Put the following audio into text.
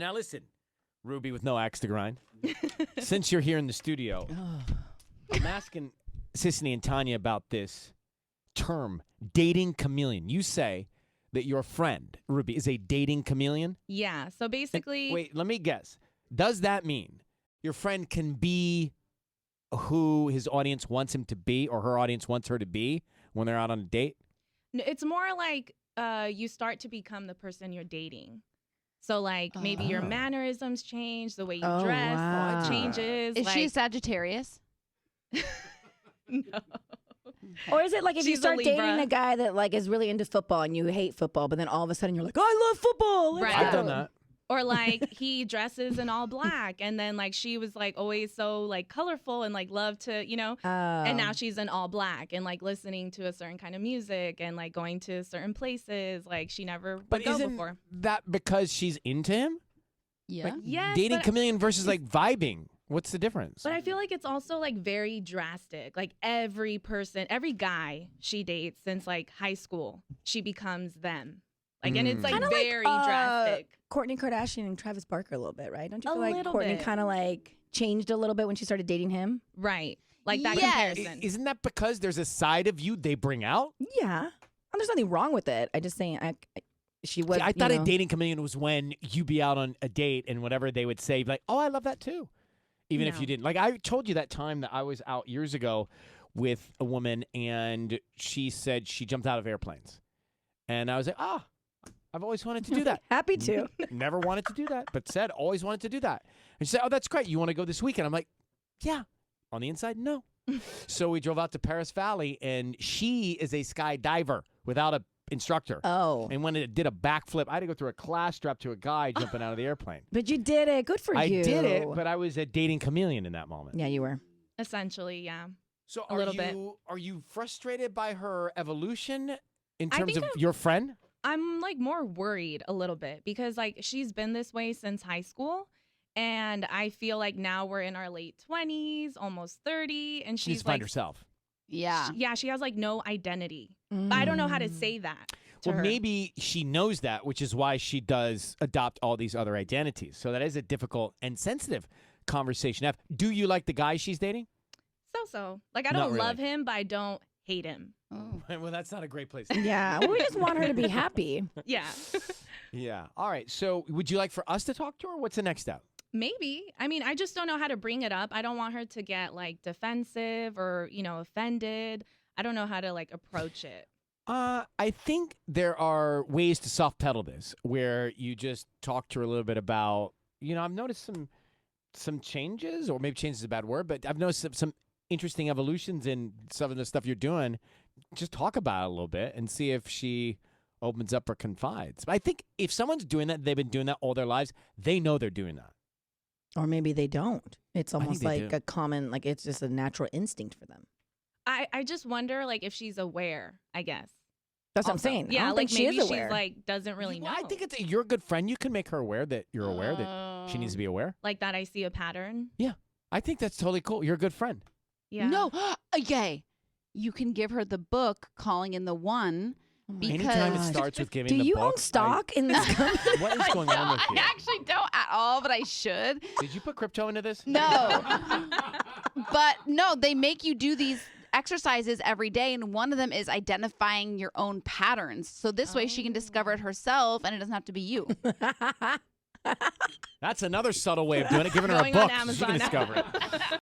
Now listen, Ruby with no axe to grind. Since you're here in the studio, I'm asking Sisney and Tanya about this term, dating chameleon. You say that your friend, Ruby, is a dating chameleon? Yeah. So basically... Wait, let me guess. Does that mean your friend can be who his audience wants him to be or her audience wants her to be when they're out on a date? It's more like you start to become the person you're dating. So, like, maybe your mannerisms change, the way you dress changes. Is she a Sagittarius? No. Or is it like if you She's a start dating Libra. a guy that like is really into football and you hate football, but then all of a sudden you're like, I love football. Let's Right. go. I've done that. Or like he dresses in all black and then like she was like always so like colorful and like loved to, you know, and now she's in all black and like listening to a certain kind of music and like going to certain places like she never would But go isn't before. that because she's into him? Yeah. Like, Yes, dating but- chameleon versus like vibing. What's the difference? But I feel like it's also like very drastic. Like every person, every guy she dates since like high school, she becomes them. Like, and it's like Kinda very like, drastic. Kourtney Kardashian and Travis Barker a little bit, right? Don't you A feel like little Kourtney bit. kind of like changed a little bit when she started dating him? Right. Like that Yes. comparison. Isn't that because there's a side of you they bring out? Yeah. And there's nothing wrong with it. I just saying she was. See, I thought you know, a dating chameleon was when you be out on a date and whatever they would say, you'd be like, oh, I love that too. Even if No. you didn't. Like I told you that time that I was out years ago with a woman and she said she jumped out of airplanes. And I was like, I've always wanted to do that. happy to. Never wanted to do that, but said always wanted to do that. And she said, oh, that's great. You want to go this weekend? I'm like, yeah. On the inside, no. So we drove out to Paris Valley, and she is a skydiver without a instructor. Oh. And when it did a backflip, I had to go through a class strap to a guy jumping out of the airplane. But you did it. Good for I you. did it, but I was a dating chameleon in that moment. Yeah, you were. Essentially, yeah. So A little bit. Are you frustrated by her evolution in I terms think of your friend? I'm like more worried a little bit because like she's been this way since high school. And I feel like now we're in our late 20s, almost 30. And She needs she's to find like, herself. Yeah. she has like no identity. But I don't know how to say that. To Well, her. maybe she knows that, which is why she does adopt all these other identities. So that is a difficult and sensitive conversation to have. Do you like the guy she's dating? So. Like, I Not don't love really. him, but I don't hate him. Oh. Well, that's not a great place. Yeah. Well, we just want her to be happy. Yeah. Yeah. All right. So would you like for us to talk to her? What's the next step? Maybe. I mean, I just don't know how to bring it up. I don't want her to get like defensive or, you know, offended. I don't know how to like approach it. I think there are ways to soft pedal this where you just talk to her a little bit about, you know, I've noticed some changes, or maybe change is a bad word, but I've noticed some interesting evolutions in some of the stuff you're doing. Just talk about it a little bit and see if she opens up or confides. But I think if someone's doing that, they've been doing that all their lives, they know they're doing that. Or maybe they don't. It's think almost they like do. a common, like it's just a natural instinct for them. I just wonder like if she's aware, I guess. That's what I'm Also. saying. I Yeah, don't like think she maybe is aware. she's like doesn't really know. Well, I think you're a good friend. You can make her aware that you're aware that she needs to be aware. like that I see a pattern. I think that's totally cool. You're a good friend. Yeah. No. Okay. You can give her the book, Calling in the One. Oh my Because- Anytime it gosh. starts with giving Do the you book, own stock in this company? What is going on with you? I actually don't at all, but I should. Did you put crypto into this? No. But no, they make you do these exercises every day, and one of them is identifying your own patterns. So this way she can discover it herself, and it doesn't have to be you. That's another subtle way of doing it. Giving her a Going on book so she can Amazon. discover it.